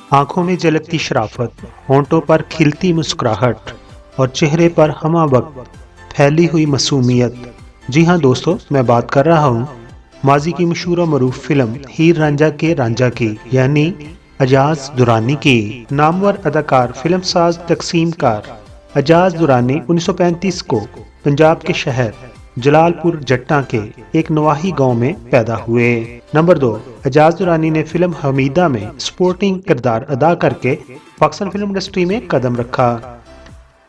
आंखों में झलकती शराफत, होंठों पर खिलती मुस्कुराहट और चेहरे पर हमवक्त फैली हुई मासूमियत। जी हाँ दोस्तों, मैं बात कर रहा हूँ माजी की मशहूर और मरूफ फिल्म हीर रांझा के रांझा की, यानी एजाज दुरानी की। नामवर अदाकार, फिल्म साज, तकसीमकार एजाज दुरानी 1935 को पंजाब के शहर जलालपुर जट्टा के एक नवाही गांव में पैदा हुए। नंबर 2, एजाज दुरानी ने फिल्म हमीदा में सपोर्टिंग किरदार अदा करके पाकिस्तान फिल्म इंडस्ट्री में कदम रखा।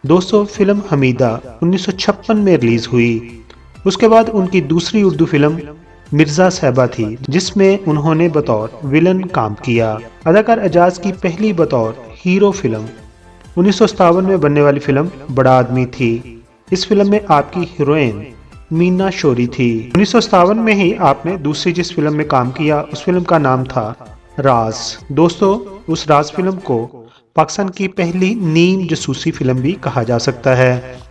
दोस्तों, फिल्म हमीदा 1956 में रिलीज हुई। उसके बाद उनकी दूसरी उर्दू फिल्म मिर्जा साहिबा थी, जिसमें उन्होंने बतौर विलन काम किया। अदाकार एजाज की पहली बतौर हीरो फिल्म 1957 में बनने वाली फिल्म बड़ा आदमी थी। इस फिल्म में आपकी हीरोइन मीना शोरी थी। 1957 में ही आपने दूसरी जिस फिल्म में काम किया, उस फिल्म का नाम था राज। दोस्तों, उस राज फिल्म को पाकिस्तान की पहली नीम जासूसी फिल्म भी कहा जा सकता है।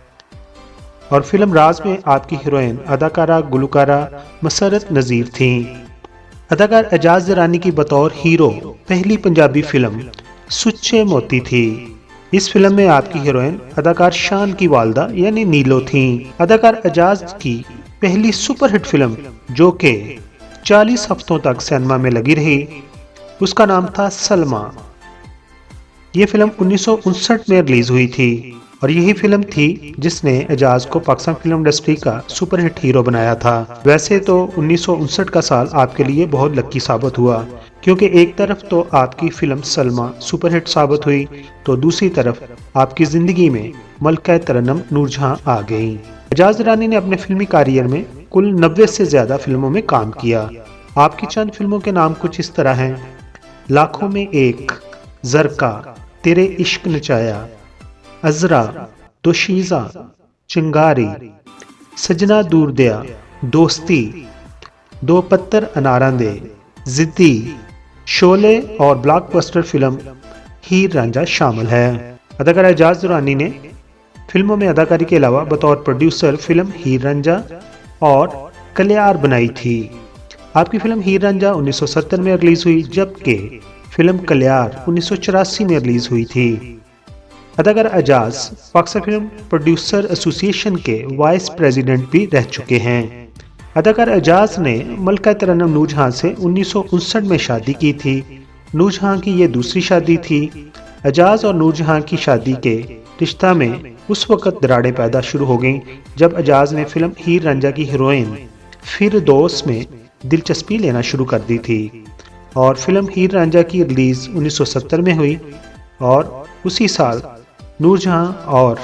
और फिल्म राज में आपकी हीरोइन अदाकारा गुलकारा मसरत नज़ीर थी। अदाकार एजाज दुरानी की बतौर हीरो पहली पंजाबी फिल्म सुच्चे मोती थी। इस फिल्म में आपकी हीरोइन अदाकार शान की वालदा यानी नीलो थीं। अदाकार एजाज की पहली सुपरहिट फिल्म, जो कि 40 हफ्तों तक सिनेमा में लगी रही, उसका नाम था सलमा। ये फिल्म 1959 में रिलीज हुई थी और यही फिल्म थी जिसने एजाज को पाकिस्तान फिल्म इंडस्ट्री का सुपरहिट हीरो बनाया था। वैसे तो 1959 का साल आपके लिए बहुत लकी साबित हुआ, क्योंकि एक तरफ तो आपकी फिल्म सलमा सुपरहिट साबित हुई, तो दूसरी तरफ आपकी जिंदगी में मलका तरन्नुम नूरजहां आ गई। एजाज दुरानी ने अपने फिल्मी करियर में कुल 90 से ज्यादा फिल्मों में काम किया। आपकी चंद फिल्मों के नाम कुछ इस तरह हैं: लाखों में एक, जरका, तेरे इश्क नचाया, अजरा, दोशीज़ा, चिंगारी, सजना दूर दया, दोस्ती, दो पत्थर अनारा दे, जिद्दी, शोले और ब्लॉकबस्टर फिल्म हीर रांझा शामिल है। अदाकार एजाज दुरानी ने फिल्मों में अदाकारी के अलावा बतौर प्रोड्यूसर फिल्म हीर रांझा और कलियार बनाई थी। आपकी फिल्म हीर रांझा 1970 में रिलीज हुई, जबकि फिल्म कलियार 1984 में रिलीज हुई थी। अदाकार Ejaz Pakistan film producer association के वाइस प्रेसिडेंट भी रह चुके हैं। अदाकार एजाज ने मलका तरन्नुम नूरजहां से 1959 में शादी की थी। नूरजहां की ये दूसरी शादी थी। एजाज और नूरजहां की शादी के रिश्ता में उस वक्त दरारें पैदा शुरू हो गईं जब एजाज ने फिल्म हीर रांझा की हीरोइन फिरदौस में दिलचस्पी लेना शुरू कर दी थी और फिल्म हीर रांझा की रिलीज 1970 में हुई और उसी साल नूरजहां और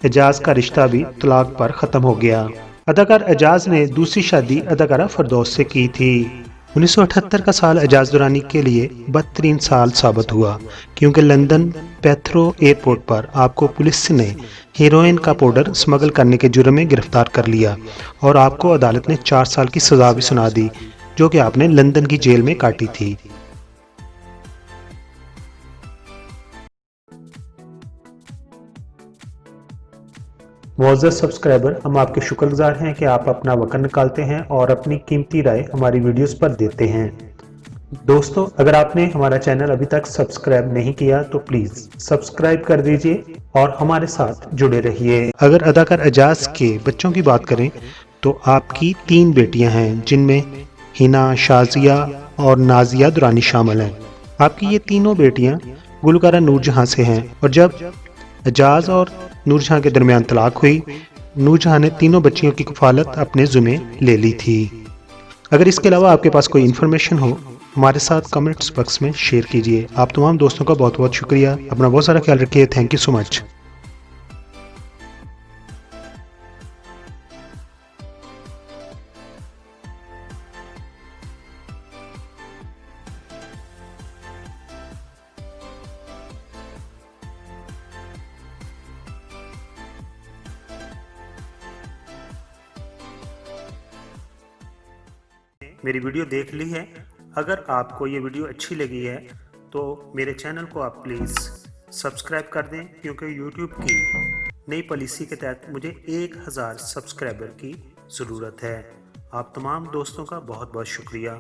एजाज का रिश्ता भी तलाक पर ख़त्म हो गया। अदाकार एजाज ने दूसरी शादी अदाकारा फिरदौस से की थी। 1978 का साल एजाज दुरानी के लिए बदतरीन साल साबित हुआ, क्योंकि लंदन पैथरो एयरपोर्ट पर आपको पुलिस ने हीरोइन का पाउडर स्मगल करने के जुर्म में गिरफ्तार कर लिया और आपको अदालत ने 4 साल की सज़ा भी सुना दी, जो कि आपने लंदन की जेल में काटी थी। मुअज़्ज़ज़ सब्सक्राइबर, हम आपके शुक्रगुजार हैं कि आप अपना वक़्त निकालते हैं और अपनी कीमती राय हमारी वीडियोस पर देते हैं। दोस्तों, अगर आपने हमारा चैनल अभी तक सब्सक्राइब नहीं किया तो प्लीज़ सब्सक्राइब कर दीजिए और हमारे साथ जुड़े रहिए। अगर अदाकार एजाज के बच्चों की बात करें तो आपकी 3 बेटियां हैं, जिनमें हिना, शाजिया और नाजिया दुरानी शामिल हैं। आपकी ये तीनों बेटियां गुलकारा नूरजहां से हैं और जब एजाज और नूरजहां के दरमियान तलाक हुई, नूरजहां ने तीनों बच्चियों की कफालत अपने ज़िम्मे ले ली थी। अगर इसके अलावा आपके पास कोई इन्फॉर्मेशन हो, हमारे साथ कमेंट्स बॉक्स में शेयर कीजिए। आप तमाम दोस्तों का बहुत बहुत शुक्रिया। अपना बहुत सारा ख्याल रखिए। Thank you so much. मेरी वीडियो देख ली है। अगर आपको ये वीडियो अच्छी लगी है तो मेरे चैनल को आप प्लीज़ सब्सक्राइब कर दें, क्योंकि YouTube की नई पॉलिसी के तहत मुझे 1000 सब्सक्राइबर की ज़रूरत है। आप तमाम दोस्तों का बहुत बहुत शुक्रिया।